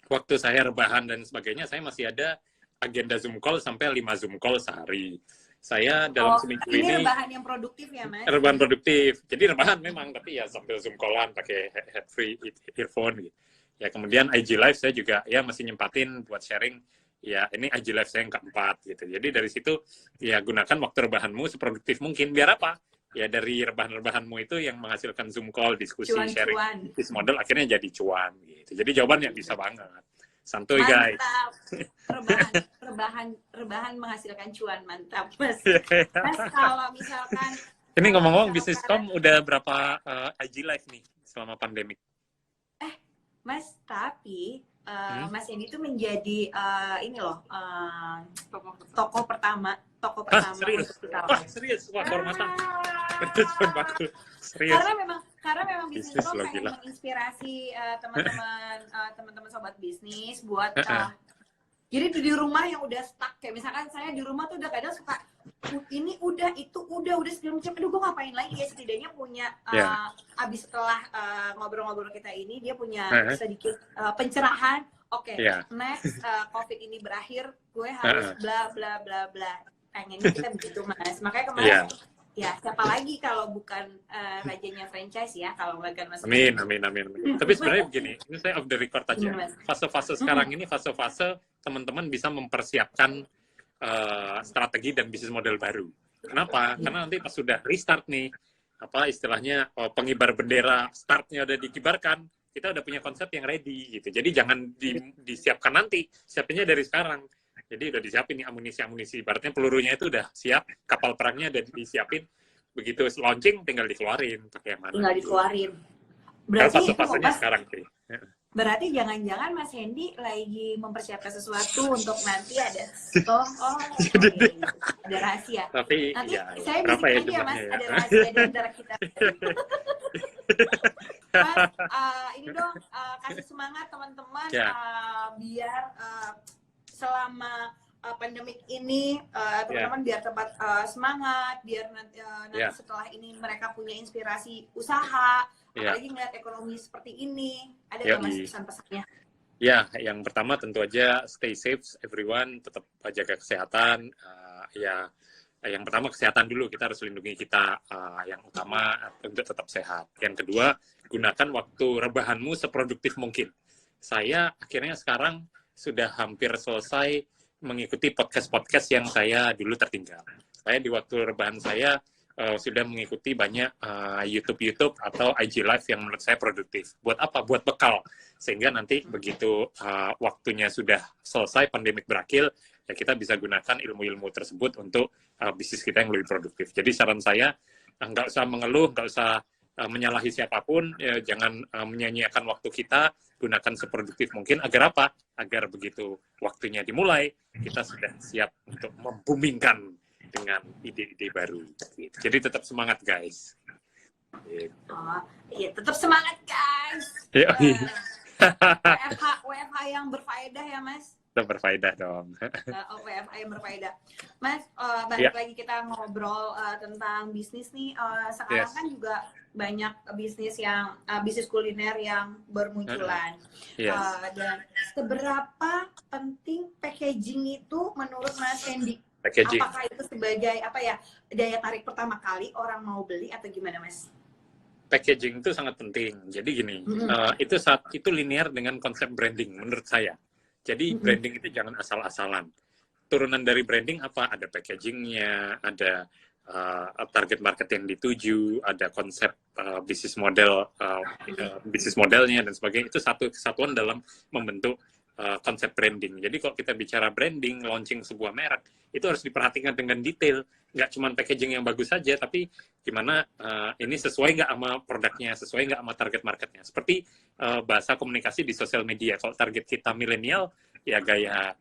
waktu saya rebahan dan sebagainya, saya masih ada agenda Zoom call sampai 5 Zoom call sehari. Saya dalam seminggu ini rebahan yang produktif ya Mas? Rebahan produktif. Jadi rebahan memang, tapi ya sambil Zoom call-an pakai head free earphone gitu. Ya kemudian IG live saya juga ya masih nyempatin buat sharing. Ya ini IG live saya yang keempat gitu. Jadi dari situ ya gunakan waktu rebahanmu seproduktif mungkin. Biar apa? Ya dari rebahan-rebahanmu itu yang menghasilkan Zoom call, diskusi, sharing bisnis model akhirnya jadi cuan gitu. Jadi jawabannya bisa banget. Santuy guys. Rebahan menghasilkan cuan, mantap Mas. Mas, kalau misalkan ini ngomong-ngomong Bisniscom udah berapa IG live nih selama pandemik? Mas, tapi Mas Hendy itu menjadi ini loh toko pertama Serius? untuk kita. Wah, serius. Wah, kehormatan. Serius. Karena memang bisnis Bisnis lo lo pengen gila. menginspirasi teman-teman sobat bisnis buat jadi di rumah yang udah stuck, kayak misalkan saya di rumah tuh udah kadang suka ini udah itu udah segala macam, aduh gue ngapain lagi ya, setidaknya punya abis setelah ngobrol-ngobrol kita ini dia punya sedikit pencerahan. Oke, next COVID ini berakhir gue harus bla bla bla bla, pengennya kita begitu Mas. Makanya kemarin ya siapa lagi kalau bukan rajanya franchise ya, kalau bukan Mas. Amin. Tapi sebenarnya begini, ini saya off the record aja. Fase-fase sekarang ini fase-fase teman-teman bisa mempersiapkan strategi dan bisnis model baru. Kenapa? Karena nanti pas sudah restart nih, apa istilahnya pengibar bendera startnya udah dikibarkan, kita udah punya konsep yang ready gitu. Jadi jangan disiapkan nanti, siapinnya dari sekarang. Jadi udah disiapin nih amunisi-amunisi, ibaratnya pelurunya itu udah siap, kapal perangnya udah disiapin, begitu launching tinggal dikeluarin pakai yang mana. Tinggal dikeluarin. Berarti fase-fasenya sekarang sih. Berarti jangan-jangan Mas Hendy lagi mempersiapkan sesuatu untuk nanti ada ada rahasia. Tapi nanti ya, saya bisik aja ya Mas, ada rahasia di antara kita. Mas, ini dong kasih semangat teman-teman biar selama pandemik ini teman-teman biar tempat semangat, biar nanti setelah ini mereka punya inspirasi usaha, apalagi melihat ekonomi seperti ini. Ada nggak Mas pesan-pesannya? Ya, yang pertama tentu aja stay safe everyone, tetap jaga kesehatan. Yang pertama kesehatan dulu, kita harus lindungi kita yang utama untuk tetap sehat. Yang kedua, gunakan waktu rebahanmu seproduktif mungkin. Saya akhirnya sekarang sudah hampir selesai mengikuti podcast-podcast yang saya dulu tertinggal. Saya di waktu rebahan saya sudah mengikuti banyak YouTube atau IG Live yang menurut saya produktif. Buat apa? Buat bekal. Sehingga nanti begitu waktunya sudah selesai, pandemik berakhir, ya kita bisa gunakan ilmu-ilmu tersebut untuk bisnis kita yang lebih produktif. Jadi saran saya, nggak usah mengeluh, nggak usah menyalahi siapapun, ya, jangan menyanyiakan waktu kita, gunakan seproduktif mungkin. Agar apa? Agar begitu waktunya dimulai, kita sudah siap untuk membumingkan dengan ide-ide baru. Jadi tetap semangat guys. Iya, tetap semangat guys. WFH yang berfaedah ya Mas. Tetap berfaedah dong. WFH yang berfaedah. Mas, balik lagi kita ngobrol tentang bisnis nih. Sekarang kan juga banyak bisnis kuliner yang bermunculan. Dan seberapa penting packaging itu menurut Mas Hendy? Packaging. Apakah itu sebagai daya tarik pertama kali orang mau beli atau gimana Mas? Packaging itu sangat penting. Jadi gini, itu linear dengan konsep branding menurut saya. Jadi branding itu jangan asal-asalan. Turunan dari branding apa? Ada packagingnya, ada target market yang dituju, ada konsep bisnis modelnya dan sebagainya. Itu satu kesatuan dalam membentuk konsep branding. Jadi kalau kita bicara branding, launching sebuah merek, itu harus diperhatikan dengan detail. Nggak cuma packaging yang bagus saja, tapi gimana ini sesuai nggak sama produknya, sesuai nggak sama target marketnya. Seperti bahasa komunikasi di sosial media. Kalau target kita milenial, ya gaya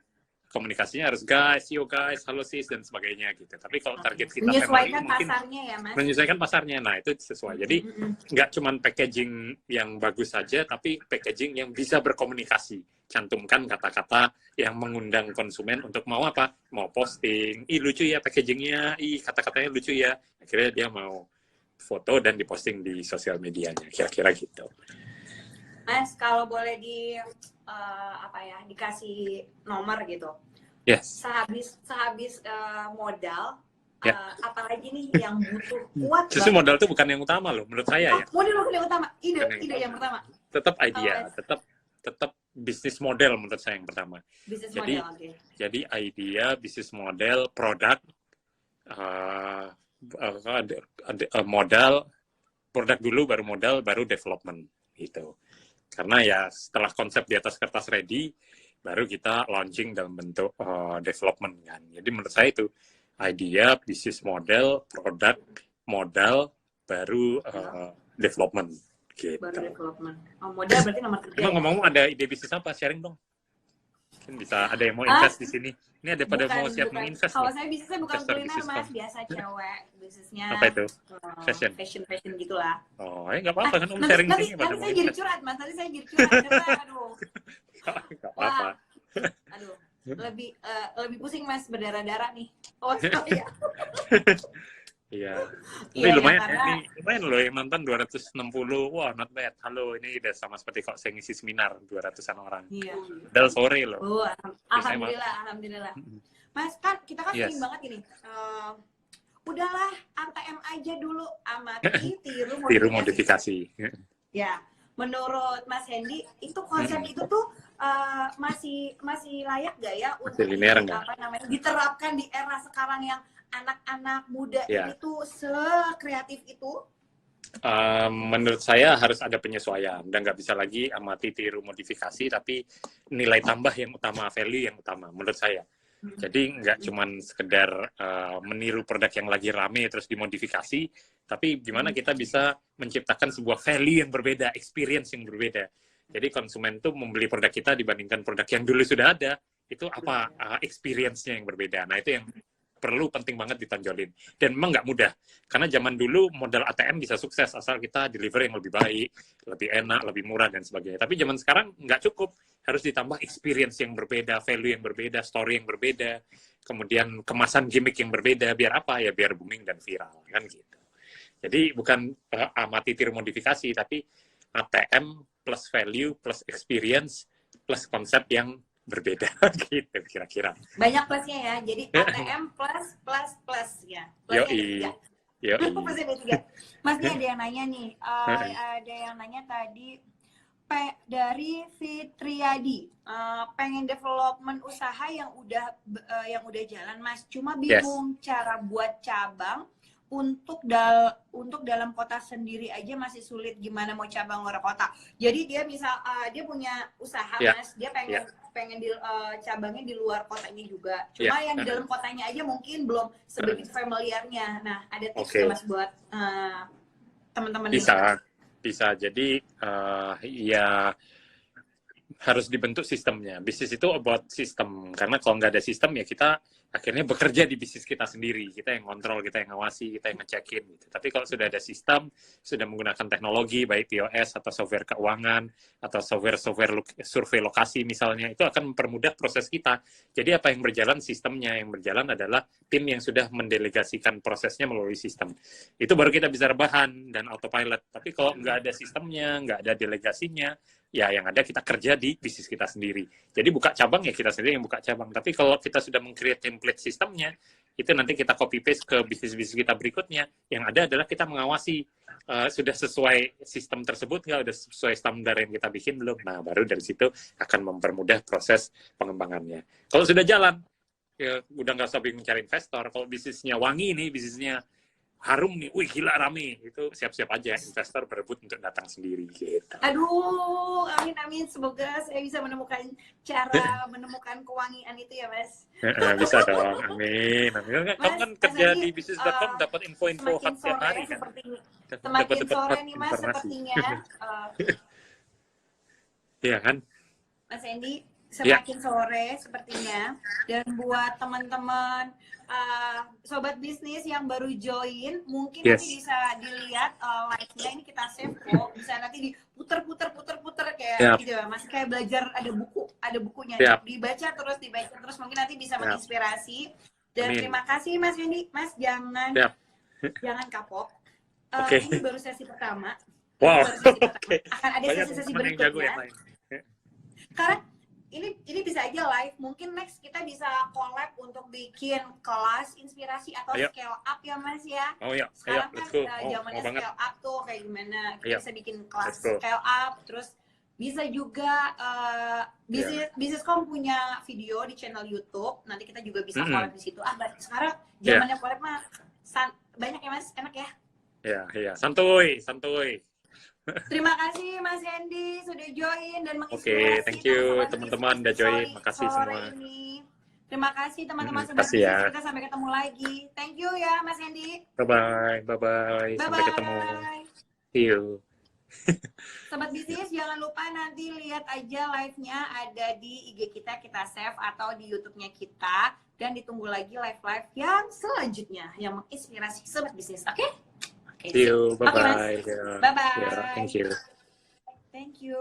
komunikasinya harus guys, yo guys, halo sis, dan sebagainya gitu. Tapi kalau target kita menyesuaikan pasarnya ya Mas? Menyesuaikan pasarnya, nah itu sesuai. Jadi nggak cuma packaging yang bagus saja, tapi packaging yang bisa berkomunikasi. Cantumkan kata-kata yang mengundang konsumen untuk mau apa? Mau posting, ih lucu ya packagingnya, ih kata-katanya lucu ya. Akhirnya dia mau foto dan diposting di sosial medianya, kira-kira gitu. Mas, kalau boleh dikasih nomor gitu. Yes. Sehabis modal, apalagi nih yang butuh kuat. Justru modal itu bukan yang utama loh, menurut saya ya. Modal bukan yang utama, ide yang pertama. Tetap idea, tetap bisnis model menurut saya yang pertama. Jadi idea, bisnis model, produk, modal, produk dulu, baru modal, baru development gitu. Karena ya setelah konsep di atas kertas ready, baru kita launching dalam bentuk development kan. Jadi menurut saya itu idea, bisnis model, produk, modal, baru development Gitu. Baru development. Oh, modal berarti nomor 3. Emang ngomong ada ide bisnis apa? Sharing dong. Mungkin bisa ada yang mau invest di sini. Ini ada pada mau siap menginvest. Kalau saya bisnisnya bukan kuliner, Mas. Biasa cewek. Bisnisnya apa itu? Fashion. Fashion gitulah. Oh, nggak apa-apa kan Om sharing nanti, sini. Nanti saya jadi curhat, Mas. Nanti saya jadi curhat. Aduh. Nggak apa-apa. Aduh. Lebih pusing, Mas. Berdarah-darah nih. Oh, iya. Iya. Tapi lumayan ya, ini lumayan loh yang nonton 260. Wah, not bad. Halo, ini udah sama seperti kok saya ngisi seminar 200-an orang. Iya. Padahal sore loh. Oh, alhamdulillah. Mas, kan kita kan sering banget gini. Udahlah, ATM aja dulu, amati, tiru modifikasi. Ya, menurut Mas Hendy, itu konsep itu tuh masih layak gak ya untuk diterapkan di era sekarang yang anak-anak muda ini tuh sekreatif itu? Menurut saya harus ada penyesuaian dan nggak bisa lagi amati tiru modifikasi, tapi nilai tambah yang utama, value yang utama menurut saya. Jadi nggak cuman sekedar meniru produk yang lagi rame terus dimodifikasi, tapi gimana kita bisa menciptakan sebuah value yang berbeda, experience yang berbeda. Jadi konsumen tuh membeli produk kita dibandingkan produk yang dulu sudah ada, itu apa experience-nya yang berbeda. Nah itu yang perlu penting banget ditonjolin. Dan memang nggak mudah. Karena zaman dulu modal ATM bisa sukses asal kita deliver yang lebih baik, lebih enak, lebih murah, dan sebagainya. Tapi zaman sekarang nggak cukup. Harus ditambah experience yang berbeda, value yang berbeda, story yang berbeda, kemudian kemasan gimmick yang berbeda. Biar apa? Ya biar booming dan viral. Kan gitu. Jadi bukan amati tiru modifikasi, tapi ATM plus value plus experience plus konsep yang berbeda gitu kira-kira. Banyak plusnya ya. Jadi ATM plus ya. Yoi. Plusnya 3. Mas, nih ada yang nanya nih. Ada yang nanya tadi dari Fitriadi. Pengen development usaha yang udah jalan, Mas. Cuma bingung cara buat cabang untuk dalam kota sendiri aja masih sulit, gimana mau cabang luar kota. Jadi dia dia punya usaha, Mas, dia pengen cabangnya di luar kotanya juga. Cuma yang di dalam kotanya aja mungkin belum sebegitu familiarnya. Nah, ada tips Mas buat teman-teman bisa. Jadi ya harus dibentuk sistemnya. Bisnis itu about sistem. Karena kalau nggak ada sistem ya kita akhirnya bekerja di bisnis kita sendiri. Kita yang kontrol, kita yang ngawasi, kita yang ngecekin. Gitu. Tapi kalau sudah ada sistem, sudah menggunakan teknologi, baik POS atau software keuangan, atau software survei lokasi misalnya, itu akan mempermudah proses kita. Jadi apa yang berjalan sistemnya, yang berjalan adalah tim yang sudah mendelegasikan prosesnya melalui sistem. Itu baru kita bisa rebahan dan autopilot. Tapi kalau nggak ada sistemnya, nggak ada delegasinya, ya yang ada kita kerja di bisnis kita sendiri. Jadi buka cabang ya kita sendiri yang buka cabang. Tapi kalau kita sudah meng-create template sistemnya, itu nanti kita copy-paste ke bisnis-bisnis kita berikutnya. Yang ada adalah kita mengawasi sudah sesuai sistem tersebut nggak, udah sesuai standar yang kita bikin belum. Nah, baru dari situ akan mempermudah proses pengembangannya. Kalau sudah jalan, ya udah nggak usah bingung cari investor. Kalau bisnisnya wangi nih, bisnisnya harum nih, wih gila rame, itu siap-siap aja investor berebut untuk datang sendiri gitu. Aduh, amin, semoga saya bisa menemukan cara menemukan kewangian itu ya, Mas. Bisa dong, amin. Kamu kan kerja di bisnis.com dapat info-info hot setiap hari kan. Semakin sore nih Mas, sepertinya. Iya kan? Mas Hendy, semakin sore sepertinya, dan buat teman-teman sobat bisnis yang baru join, mungkin nanti bisa dilihat live-nya, ini kita save kok, bisa nanti diputer kayak gitu ya, Mas, kayak belajar, ada bukunya, dibaca terus mungkin nanti bisa menginspirasi. Dan terima kasih Mas Hendy, Mas jangan kapok. Ini baru sesi pertama. Wow. Akan ada sesi-sesi berikutnya. Karena ini bisa aja live, mungkin next kita bisa collab untuk bikin kelas inspirasi atau scale up ya Mas ya. Sekarang kan zamannya scale up tuh kayak gimana, kita bisa bikin kelas scale up, terus bisa juga Bisniscom punya video di channel YouTube, nanti kita juga bisa collab di situ. Sekarang zamannya collab mah banyak ya Mas, enak ya. Iya, santuy. Terima kasih Mas Hendy sudah join dan menginspirasi. Thank you teman-teman udah join. Makasih semua. Terima kasih teman-teman sobat bisnis. Kita sampai ketemu lagi. Thank you ya Mas Hendy. Bye-bye. Sampai ketemu. See you. Sobat bisnis, jangan lupa nanti lihat aja live-nya ada di IG kita, kita save, atau di YouTube-nya kita. Dan ditunggu lagi live-live yang selanjutnya yang menginspirasi sobat bisnis. Oke? See you. Bye-bye. Bye-bye. Yeah, thank you. Thank you.